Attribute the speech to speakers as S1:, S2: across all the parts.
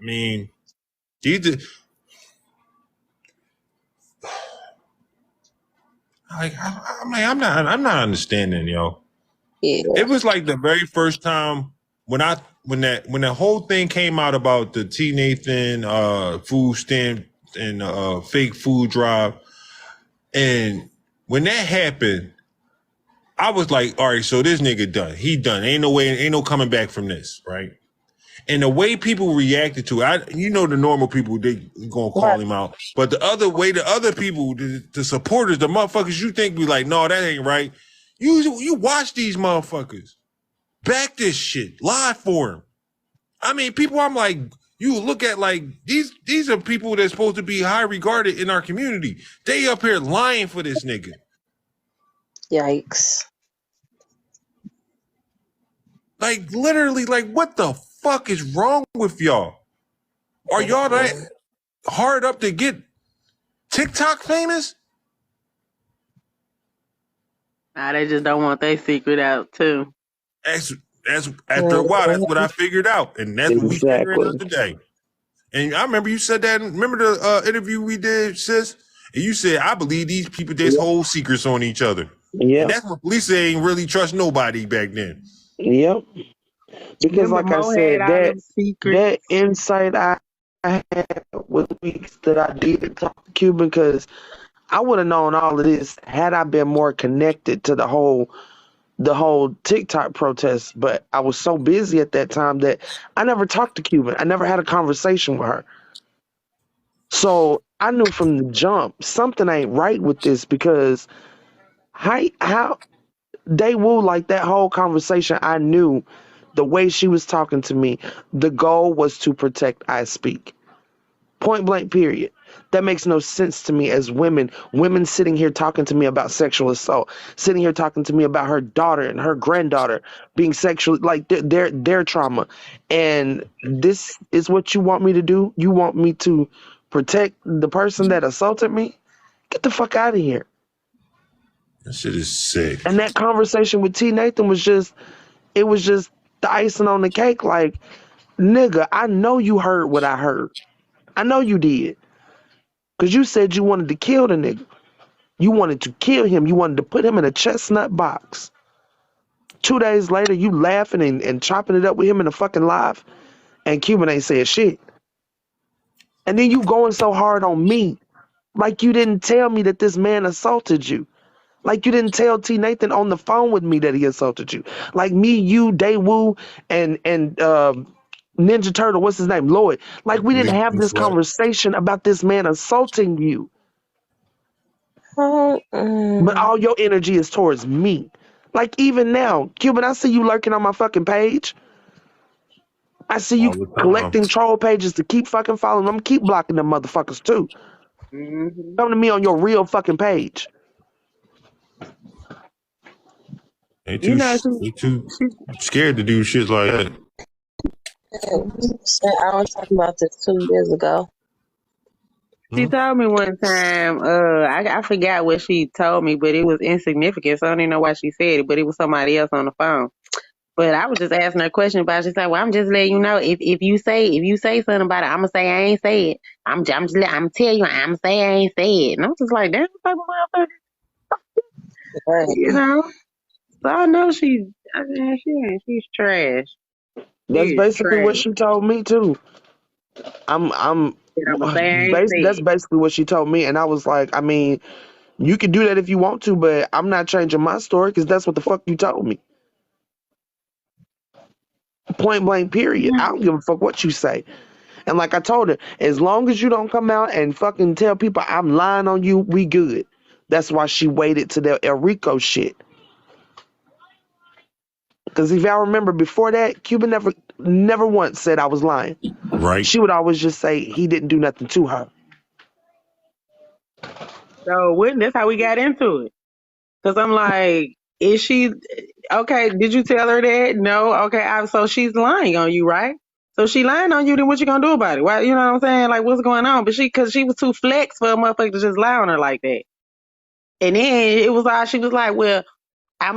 S1: I mean, these, I'm not understanding, yo.
S2: Yeah.
S1: It was like the very first time when that whole thing came out about the T Nathan food stamp and fake food drive, and when that happened, I was like, all right, so this nigga done. He done. Ain't no way, ain't no coming back from this, right? And the way people reacted to it, you know, the normal people, they gonna
S2: Right.
S1: call him out. But the other way, the other people, the supporters, the motherfuckers you think be like, no, that ain't right. You watch these motherfuckers. Back this shit. Lie for him. I mean, people I'm like, you look at like these are people that's supposed to be high regarded in our community. They up here lying for this nigga.
S2: Yikes.
S1: Like literally, like what the fuck is wrong with y'all? Are y'all that hard up to get TikTok famous?
S3: Nah, they just don't want their secret out too.
S1: That's after a while, that's what I figured out. And that's what we figuring out today. And I remember you said that. Remember the interview we did, sis? And you said, I believe these people, there's whole secrets on each other.
S4: Yeah.
S1: And that's what police ain't really trust nobody back then.
S4: Yep. Because
S3: Remember
S4: like I
S3: Mo had
S4: said,
S3: all
S4: that
S3: them secrets.
S4: that insight I had with weeks that I did talk to Cuban, because I would have known all of this had I been more connected to the whole TikTok protest. But I was so busy at that time that I never talked to Cuban. I never had a conversation with her. So I knew from the jump something ain't right with this, because how Daewoo, like that whole conversation, I knew the way she was talking to me, the goal was to protect I Speak. Point blank, period. That makes no sense to me as women. Women sitting here talking to me about sexual assault, sitting here talking to me about her daughter and her granddaughter being sexually, like their trauma. And this is what you want me to do? You want me to protect the person that assaulted me? Get the fuck out of here.
S1: That shit is sick.
S4: And that conversation with T Nathan was just, it was just the icing on the cake. Like, nigga, I know you heard what I heard. I know you did. Because you said you wanted to kill the nigga. You wanted to kill him. You wanted to put him in a chestnut box. 2 days later, you laughing and chopping it up with him in the fucking live, and Cuban ain't said shit. And then you going so hard on me. Like you didn't tell me that this man assaulted you. Like you didn't tell T Nathan on the phone with me that he assaulted you. Like me, you, Daewoo, and Ninja Turtle, what's his name, Lloyd. Like we didn't have this conversation about this man assaulting you. But all your energy is towards me. Like even now, Cuban, I see you lurking on my fucking page. I see you collecting troll pages to keep fucking following them. Keep blocking them motherfuckers too.
S3: Mm-hmm.
S4: Come to me on your real fucking page.
S1: They
S3: You
S1: too,
S3: know,
S1: they too scared to do shit like that.
S2: I was talking about this 2 years ago.
S3: she told me one time, I forgot what she told me, but it was insignificant, so I don't even know why she said it, but it was somebody else on the phone. But I was just asking her a question about it. She said, well, I'm just letting you know, if you say something about it, I'm gonna say I ain't say it. I'm tell you, I'm say I ain't say it. And I'm just like, damn, what type of motherfucker,
S2: Right.
S3: you know? So I know she's trash.
S4: That's
S3: She's
S4: basically what
S3: trash.
S4: she told me too. That's basically what she told me, and I was like, I mean, you can do that if you want to, but I'm not changing my story because that's what the fuck you told me. Point blank, period. I don't give a fuck what you say. And like I told her, as long as you don't come out and fucking tell people I'm lying on you, we good. That's why she waited to the El Rico shit. Because if y'all remember before that, Cuba never once said I was lying.
S1: Right.
S4: She would always just say he didn't do nothing to her.
S3: So that's how we got into it. Because I'm like, is she okay? Did you tell her that? No. Okay. So she's lying on you, right? So she lying on you. Then what you gonna do about it? Why? You know what I'm saying? Like, what's going on? But because she was too flex for a motherfucker to just lie on her like that. And then it was all she was like, well,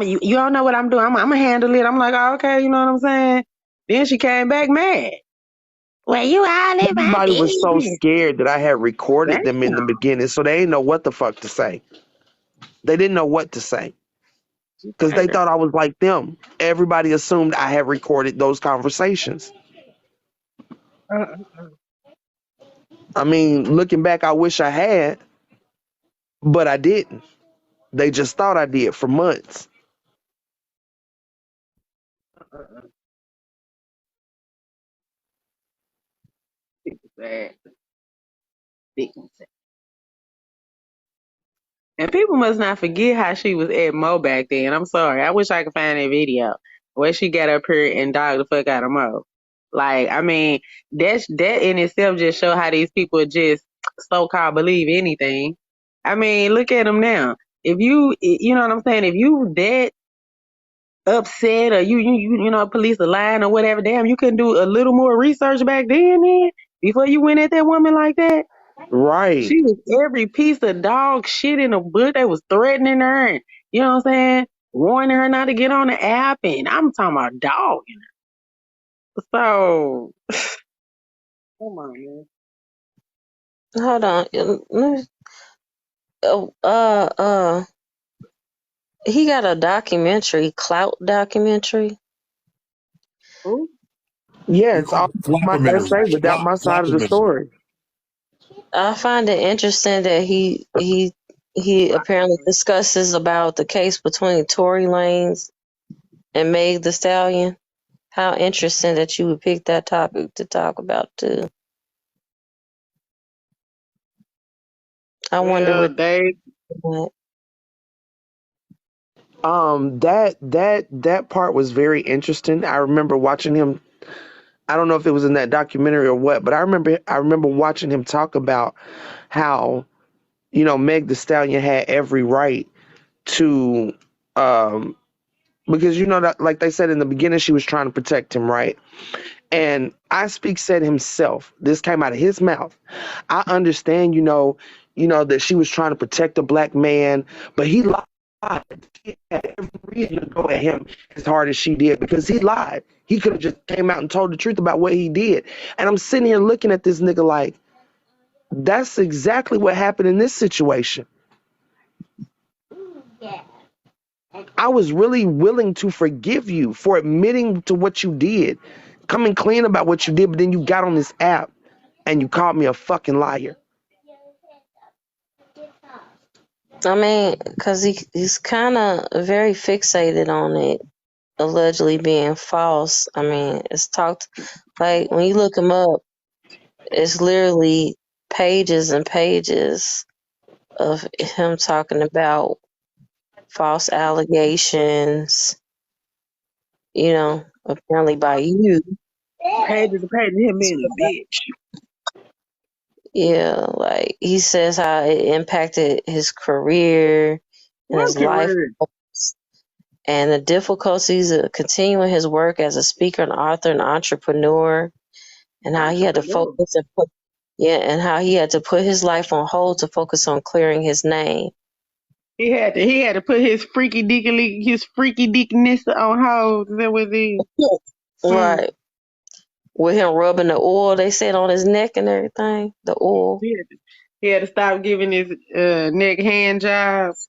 S3: you don't know what I'm doing. I'm gonna handle it. I'm like, oh, okay. You know what I'm saying? Then she came back mad. Well, you all in my
S4: Everybody was so
S3: business.
S4: scared that I had recorded them in the
S3: Damn.
S4: beginning, so they didn't know what the fuck to say. They didn't know what to say because they thought I was like them. Everybody assumed I had recorded those conversations. I mean, looking back, I wish I had, but I didn't. They just thought I did for months.
S3: And people must not forget how she was at Mo back then. I'm sorry. I wish I could find that video where she got up here and dogged the fuck out of Mo. Like, I mean, that in itself just show how these people just so-called believe anything. I mean, look at them now. If you know what I'm saying? If you that upset or you know, police are lying or whatever, damn, you couldn't do a little more research back then before you went at that woman like that?
S4: Right.
S3: She was every piece of dog shit in the book. They was threatening her and, you know what I'm saying, warning her not to get on the app. And I'm talking about dogging her. So, come on, man.
S2: Hold on. He got a documentary, Clout documentary.
S3: Ooh.
S4: Yeah, it's all my gotta say without my side of the story.
S2: I find it interesting that he apparently discusses about the case between Tory Lanez and Meg Thee Stallion. How interesting that you would pick that topic to talk about too. I wonder what
S3: they.
S4: That part was very interesting. I remember watching him. I don't know if it was in that documentary or what, but I remember watching him talk about how, you know, Meg Thee Stallion had every right to, because, you know, that, like they said in the beginning, she was trying to protect him, right? And I Speak said himself, this came out of his mouth. I understand, you know, that she was trying to protect a black man, but he lied. She had every reason to go at him as hard as she did because he lied. He could have just came out and told the truth about what he did. And I'm sitting here looking at this nigga like, that's exactly what happened in this situation. I was really willing to forgive you for admitting to what you did, coming clean about what you did, but then you got on this app and you called me a fucking liar.
S2: I mean, because he's kind of very fixated on it allegedly being false. I mean, it's talked, like, when you look him up, it's literally pages and pages of him talking about false allegations, you know, apparently by you.
S3: Pages and pages of him being a bitch.
S2: Yeah, like he says how it impacted his career and his life and the difficulties of continuing his work as a speaker and author and entrepreneur, and how he had to focus and how he had to put his life on hold to focus on clearing his name.
S3: He had to put his freaky dickness on hold. Is that what it is?
S2: Right. With him rubbing the oil, they said, on his neck and everything. The oil.
S3: He had to stop giving his neck hand jobs.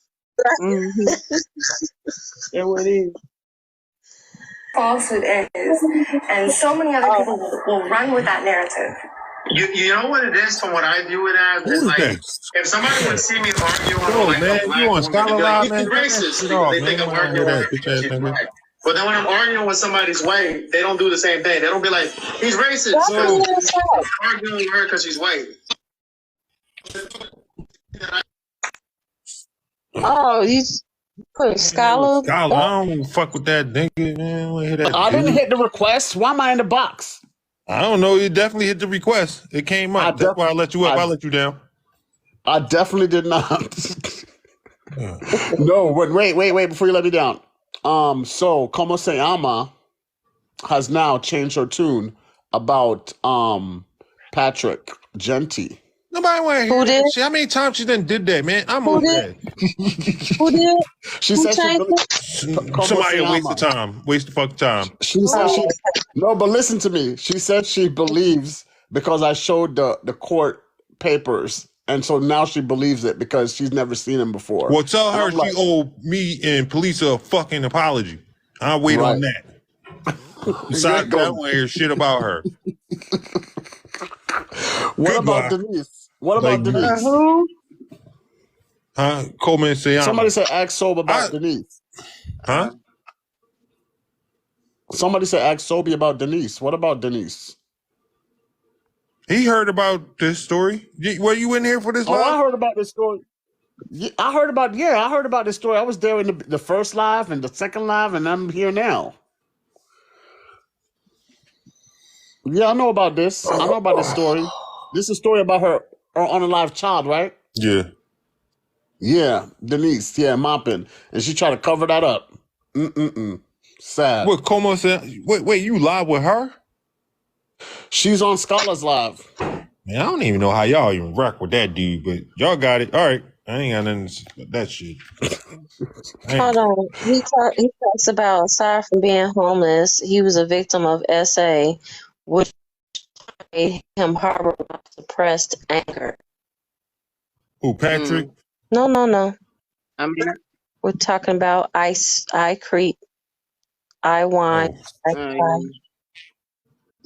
S3: Mm-hmm. That's what it is.
S5: Falsehood is, and so many other people will run with that narrative.
S6: You know what it is from what I view it as? It's like, if somebody would see me arguing with like a black woman, they'd be like, he's racist because they think I'm arguing with her because she's black. But then when I'm arguing with somebody's white, they don't do the same thing. They don't be like, he's racist. So I'm arguing with her because she's white.
S2: Oh, you put Scholar?
S1: I don't fuck with that nigga, man.
S7: I didn't hit the request. Why am I in the box?
S1: I don't know. You definitely hit the request. It came up. That's why I let you up. I let you down.
S7: I definitely did not. No, but wait, before you let me down. So Como Se Llama has now changed her tune about Patrick Genty.
S1: Nobody want to hear that shit. How many times she done did that, man? I'm over that.
S2: Who did?
S7: She said
S1: somebody waste the time. Waste the fuck time.
S7: She said no, but listen to me. She said she believes because I showed the court papers. And so now she believes it because she's never seen him before.
S1: Well, tell
S7: And
S1: her
S7: I'm
S1: she
S7: like,
S1: owe me and police a fucking apology. I'll wait on
S7: right.
S1: that. Besides, I
S7: Go.
S1: don't want to hear shit about her.
S7: What about
S1: Goodbye.
S7: Denise? What about
S1: Like,
S7: Denise?
S3: Who?
S1: Huh? Coleman Sayama.
S7: Somebody said ask Sobe about Denise.
S1: Huh?
S7: Somebody said ask Sobe about Denise. What about Denise?
S1: He heard about this story. Were you in here for this
S7: Oh,
S1: live?
S7: I heard about this story. I heard about this story. I was there in the first live and the second live, and I'm here now. Yeah, I know about this. I know about this story. This is a story about her unalive child, right?
S1: Yeah.
S7: Yeah, Denise. Yeah, mopping, and she tried to cover that up. Sad.
S1: What Como said? Wait, you live with her?
S7: She's on Scholars Live.
S1: Man, I don't even know how y'all even rock with that dude, but y'all got it. All right. I ain't got nothing to that shit.
S2: Hold on. He talks about, aside from being homeless, he was a victim of SA, which made him harbor suppressed anger.
S1: Who, Patrick?
S2: No.
S3: I mean,
S2: We're talking about I creep, I whine, I cry.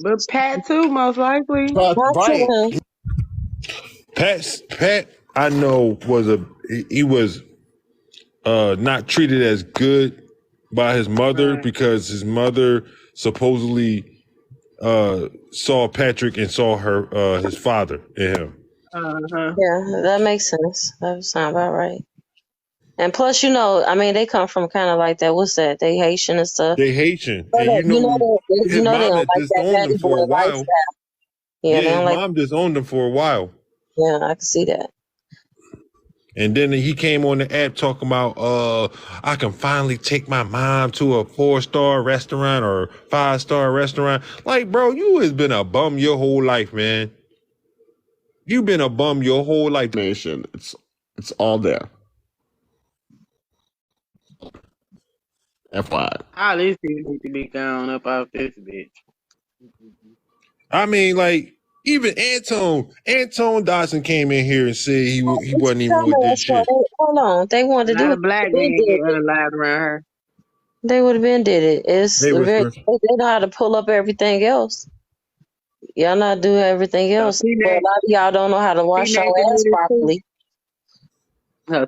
S3: but Pat too, most likely.
S7: Right.
S1: Pat, I know he was not treated as good by his mother because his mother supposedly saw Patrick and saw his father in him.
S2: Yeah, that makes sense. That sounds about right. And plus, they come from kind of like that. What's that? They Haitian and stuff.
S1: They Haitian,
S2: But
S1: and
S2: they
S1: his
S2: don't
S1: mom
S2: like
S1: had
S2: that
S1: disowned
S2: daddy
S1: him for
S2: boy
S1: a while.
S2: lifestyle. Yeah, they
S1: his
S2: don't like.
S1: mom disowned him for a while.
S2: Yeah, I can see that.
S1: And then he came on the app talking about, I can finally take my mom to a 4-star restaurant or 5-star restaurant. Like, bro, you has been a bum your whole life, man. You've been a bum your whole life.
S7: Nation, it's all there. FYI.
S3: All these people need to be gone up off this bitch.
S1: I mean, like, even Anton Dodson came in here and said he wasn't even with this shit.
S2: Hold on, they wanted to do
S3: Not a
S2: it.
S3: black man get unalive around her.
S2: They would have been did it.
S1: They
S2: know how to pull up everything else. Y'all not do everything else. But a lot of y'all don't know how to wash your ass properly.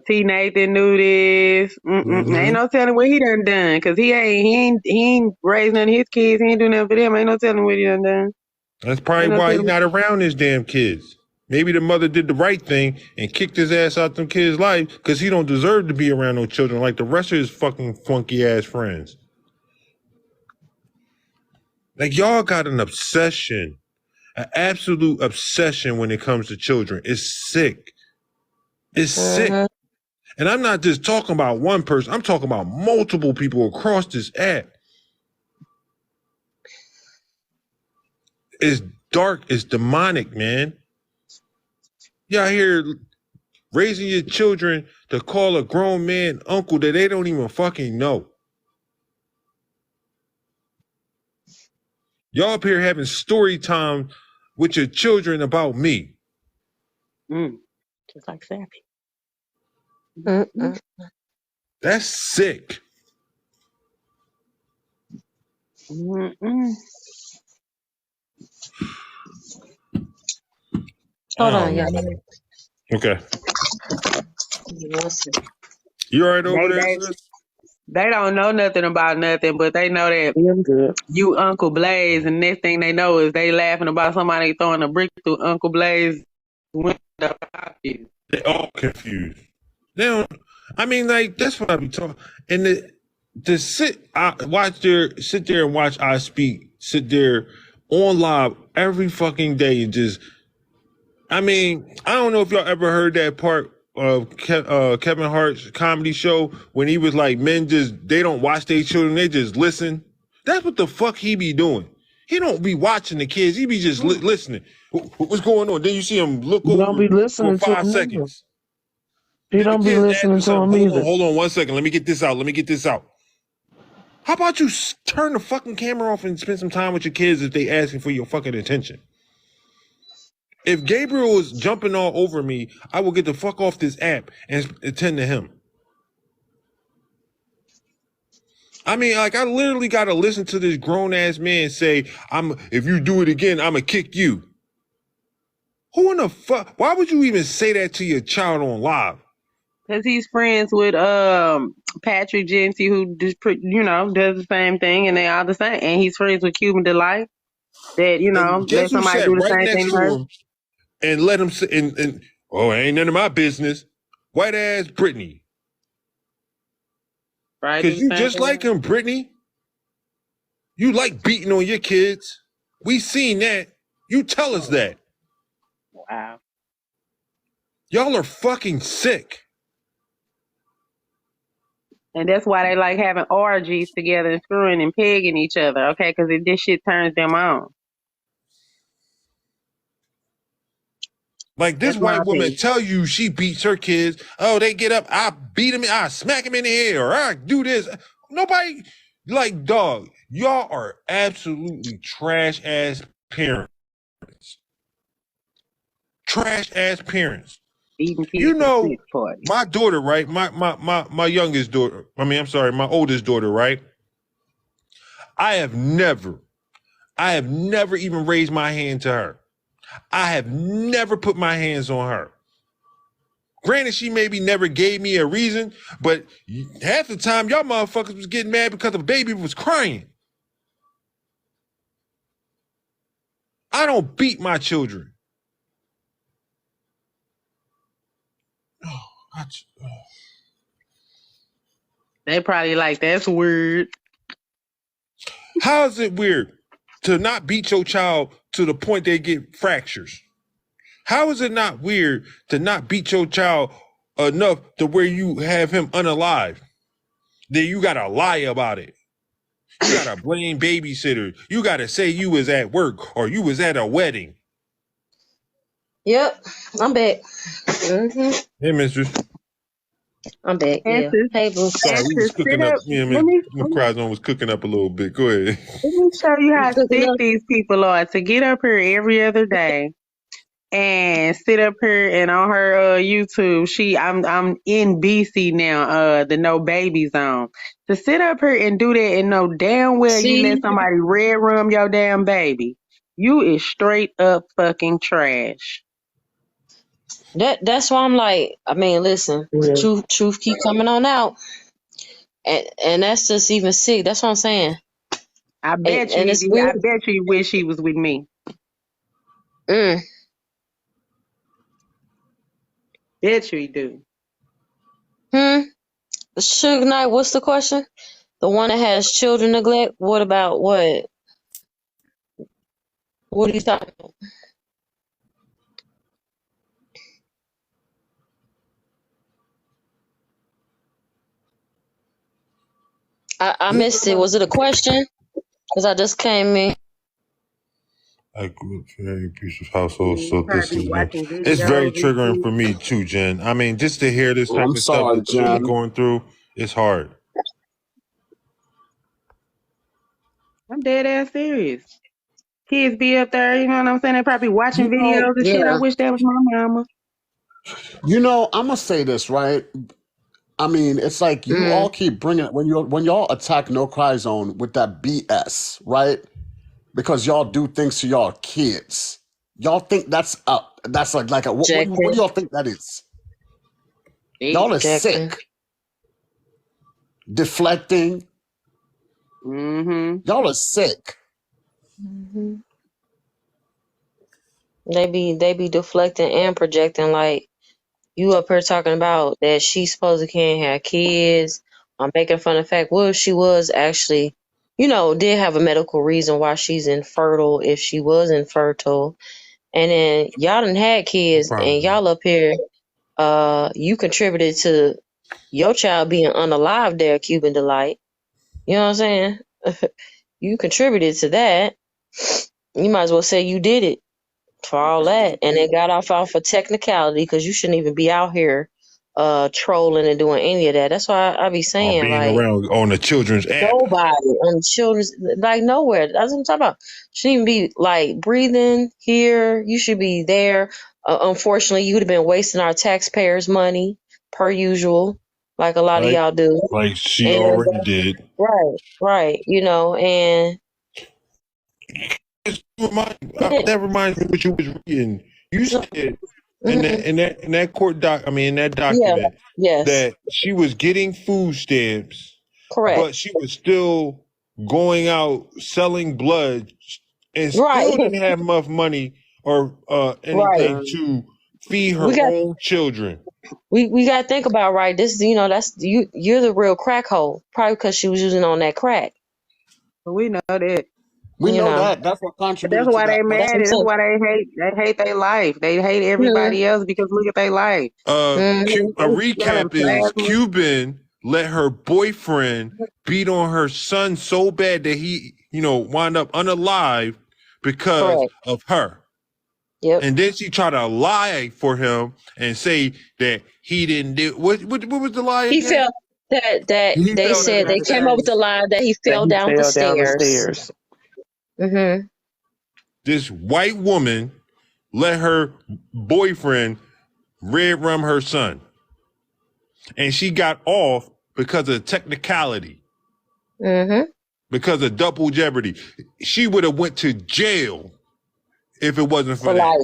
S3: T. Nathan knew this. Ain't no telling what he done, cause he ain't raised none of his kids. He ain't do nothing for them. Ain't no telling what he done.
S1: That's probably why he's not around his damn kids. Maybe the mother did the right thing and kicked his ass out them kids' life because he don't deserve to be around no children like the rest of his fucking funky ass friends. Like, y'all got an obsession, an absolute obsession when it comes to children. It's sick. It's sick. And I'm not just talking about one person. I'm talking about multiple people across this app. It's dark. It's demonic, man. Y'all here raising your children to call a grown man uncle that they don't even fucking know. Y'all up here having story time with your children about me.
S3: Just like Sappy.
S1: That's sick.
S2: Hold on, y'all.
S1: Okay. You all right over there?
S3: They don't know nothing about nothing, but they know that you Uncle Blaze, and next thing they know is they laughing about somebody throwing a brick through Uncle Blaze window.
S1: They all confused. They don't. I mean, like, that's what I be talking. And to sit there and watch I Speak, sit there on live every fucking day and just. I mean, I don't know if y'all ever heard that part of Kevin Hart's comedy show when he was like, men they don't watch their children, they just listen. That's what the fuck he be doing. He don't be watching the kids, he be just listening. What's going on? Then you see him look over
S4: don't be listening
S1: for 5 seconds.
S4: He don't be listening to him either.
S1: Hold on 1 second. Let me get this out. How about you turn the fucking camera off and spend some time with your kids if they asking for your fucking attention? If Gabriel was jumping all over me, I will get the fuck off this app and attend to him. I mean, like, I literally got to listen to this grown ass man say, if you do it again, I'm going to kick you. Who in the fuck? Why would you even say that to your child on live?
S3: Because he's friends with Patrick Genty, who just does the same thing, and they all the same. And he's friends with Cuban Delight. That
S1: And
S3: let
S1: Jesu
S3: somebody
S1: sat
S3: do the
S1: right
S3: same
S1: next
S3: thing
S1: to
S3: to her.
S1: him and let him sit and it ain't none of my business. White ass Brittany.
S3: Right?
S1: Because you just like him, Brittany. You like beating on your kids. We seen that. You tell us that.
S3: Wow.
S1: Y'all are fucking sick.
S3: And that's why they like having orgies together and screwing and pegging each other, okay? Because this shit turns them on.
S1: Like this
S3: That's my
S1: white woman
S3: opinion.
S1: tell you she beats her kids. Oh, they get up, I beat him, I smack him in the head, or I do this. Nobody, like, dog, y'all are absolutely trash ass parents. Trash ass parents.
S3: Eating kids
S1: You know,
S3: at party.
S1: my daughter, right? My youngest daughter. My oldest daughter, right? I have never even raised my hand to her. I have never put my hands on her. Granted, she maybe never gave me a reason, but half the time y'all motherfuckers was getting mad because the baby was crying. I don't beat my children.
S3: They probably like, that's weird.
S1: How is it weird to not beat your child to the point they get fractures? How is it not weird to not beat your child enough to where you have him unalive? Then you gotta lie about it. You gotta blame babysitters. You gotta say you was at work or you was at a wedding.
S2: Yep, I'm back. Mm-hmm.
S1: Hey, mistress.
S2: I'm back.
S3: And
S2: Yeah.
S3: to,
S2: Hey, boo.
S1: Sorry,
S3: and
S1: we
S3: to
S1: was cooking
S3: sit
S1: up.
S3: up,
S1: Me and
S3: let me
S1: Miss Cryzone was cooking up a little bit. Go ahead.
S3: show you
S2: You
S3: how
S2: cooking
S3: sick
S2: up?
S3: these people are. To get up here every other day and sit up here and on her YouTube, I'm in BC now, the No Baby Zone. To sit up here and do that and know damn well you let
S2: See,
S3: somebody red rum your damn baby, you is straight up fucking trash.
S2: that's why I'm like, I mean, listen,
S4: Yeah.
S2: truth keep coming on out, and that's just even sick. That's what I'm saying.
S3: I bet
S2: And it's weird.
S3: you wish he was with me.
S2: Mm.
S3: Bet you he do.
S2: Suge Knight, what's the question? The one that has children neglect? What about what? What are you talking about? I missed it. Was it a question? Because I just came in.
S1: I grew up in a very abusive household,
S3: You
S1: so this
S3: probably
S1: is
S3: watching
S1: it's very
S3: videos and
S1: triggering
S3: shit.
S1: for me too, Jen. I mean, just to hear this type
S7: I'm
S1: of stuff
S7: sorry,
S1: that she's
S7: Jen.
S1: going through, it's hard.
S3: I'm dead ass serious. Kids be up there, you know what I'm saying? They probably watching
S7: You know,
S3: videos and shit. I
S2: Yeah.
S3: wish that was my mama.
S7: I'm gonna say this, right? I mean, it's like you all keep bringing when y'all attack No Cry Zone with that BS, right? Because y'all do things to y'all kids. Y'all think that's like a what do
S2: Projecting.
S7: y'all think that is? Y'all are
S2: Projecting.
S7: sick. Deflecting.
S3: Mm-hmm.
S7: Y'all are sick.
S2: Mm-hmm. They be deflecting and projecting, like you up here talking about that she supposed to can't have kids. I'm making fun of the fact, well, if she was actually, did have a medical reason why she's infertile if she was infertile. And then y'all done had kids and y'all up here, you contributed to your child being unalive there, Cuban Delight. You know what I'm saying? You contributed to that. You might as well say you did it for all that. And it got off a technicality because you shouldn't even be out here trolling and doing any of that. That's why I be
S1: Or
S2: saying,
S1: being
S2: like,
S1: around on the children's app.
S2: nobody on children's, like, nowhere. That's what I'm talking about. She shouldn't be like breathing here. You should be there. Unfortunately, you would have been wasting our taxpayers' money per usual, like a lot of
S1: Like,
S2: y'all do.
S1: like she
S2: And
S1: already did.
S2: right, you know, and
S1: That reminds me what you was reading. You said in that court doc, I mean in that document,
S2: yes,
S1: that she was getting food stamps,
S2: correct,
S1: but she was still going out selling blood and
S2: right,
S1: still didn't have enough money or anything to feed her
S2: We got-
S1: own children.
S2: we got to think about, right, this, you know, that's you're the real crack hole, probably because she was using on that crack.
S3: We know that.
S7: We
S2: You
S7: know
S2: know.
S7: that. That's what contributed
S3: That's why
S7: to
S3: they
S7: that. But
S3: mad.
S2: That's
S3: That's
S2: what I'm
S3: why they hate their life. They hate everybody else because look at their life.
S1: A
S3: Selling
S1: recap is
S3: plasma.
S1: Cuban let her boyfriend beat on her son so bad that he, wound up unalive because
S2: Correct.
S1: of her.
S2: Yep.
S1: And then she tried to lie for him and say that he didn't do what was the lie
S2: He
S1: again?
S2: felt that
S1: He
S2: they
S1: fell
S2: said
S1: down
S2: they
S1: the
S2: came up with the lie that he fell down the stairs. Mm-hmm.
S1: This white woman let her boyfriend red rum her son. And she got off because of technicality.
S2: Mm-hmm.
S1: Because of double jeopardy. She would have went to jail if it wasn't for that.
S2: Life.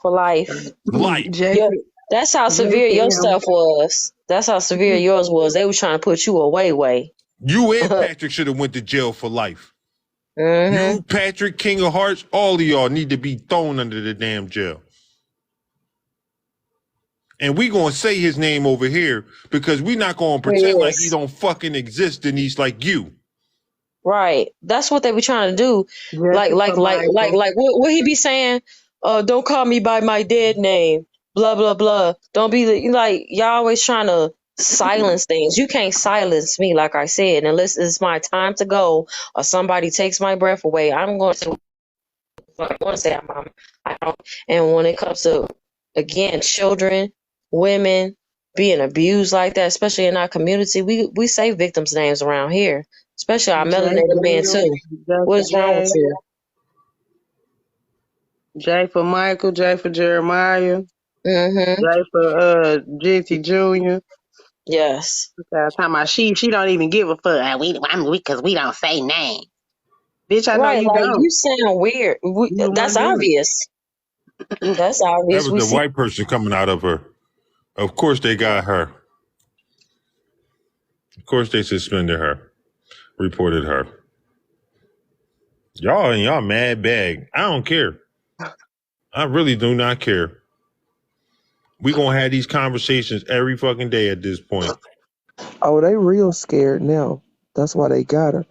S2: For life.
S1: Life.
S2: Yeah, that's how severe your stuff was. That's how severe yours was. They were trying to put you away.
S1: You and Patrick should have went to jail for life.
S2: Mm-hmm.
S1: You, Patrick, King of Hearts, all of y'all need to be thrown under the damn jail. And we gonna say his name over here because we not gonna pretend like he don't fucking exist, Denise, like you.
S2: Right. That's what they were trying to do. Like what he be saying? Don't call me by my dead name. Blah blah blah. Don't be like y'all always trying to silence things. You can't silence me, like I said, unless it's my time to go or somebody takes my breath away. I'm going to say I don't. And when it comes to, again, children, women being abused like that, especially in our community, we say victims' names around here, especially our melanated men too. What is wrong with you?
S3: J for Michael, J for Jeremiah,
S2: Mm-hmm.
S3: J for Jitty Jr.
S2: Yes.
S3: Talking about she don't even give a fuck. Because we don't say names. Bitch, I know you
S2: like,
S3: don't.
S2: You sound weird. That's obvious. That's obvious.
S1: That was the white person coming out of her. Of course they got her. Of course they suspended her. Reported her. Y'all in y'all mad bag. I don't care. I really do not care. We gonna have these conversations every fucking day at this point.
S4: Oh, they real scared now. That's why they got her.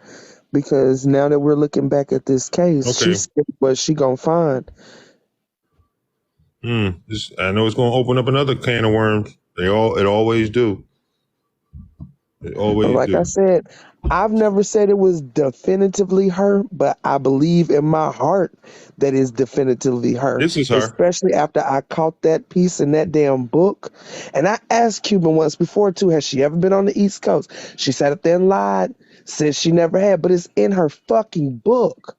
S4: Because now that we're looking back at this case, she's scared what she gonna find.
S1: I know it's gonna open up another can of worms. It always do. It always do.
S4: Like I said, I've never said it was definitively her, but I believe in my heart that it's definitively her.
S1: This is her.
S4: Especially after I caught that piece in that damn book. And I asked Cuban once before too, has she ever been on the East Coast? She sat up there and lied, said she never had, but it's in her fucking book.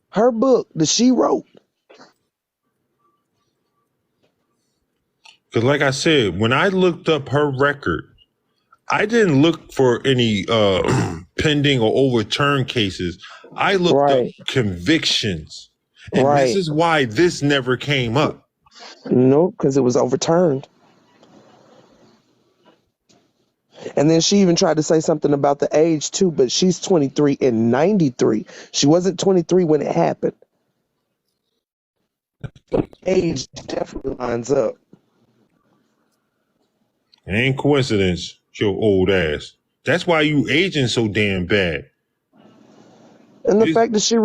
S4: Her book that she wrote.
S1: Because like I said, when I looked up her record, I didn't look for any pending or overturned cases. I looked up convictions. And this is why this never came up.
S4: Nope, because it was overturned. And then she even tried to say something about the age too, but she's 23 in 93. She wasn't 23 when it happened. Age definitely lines up.
S1: It ain't coincidence, your old ass. That's why you aging so damn bad.
S4: And the fact that she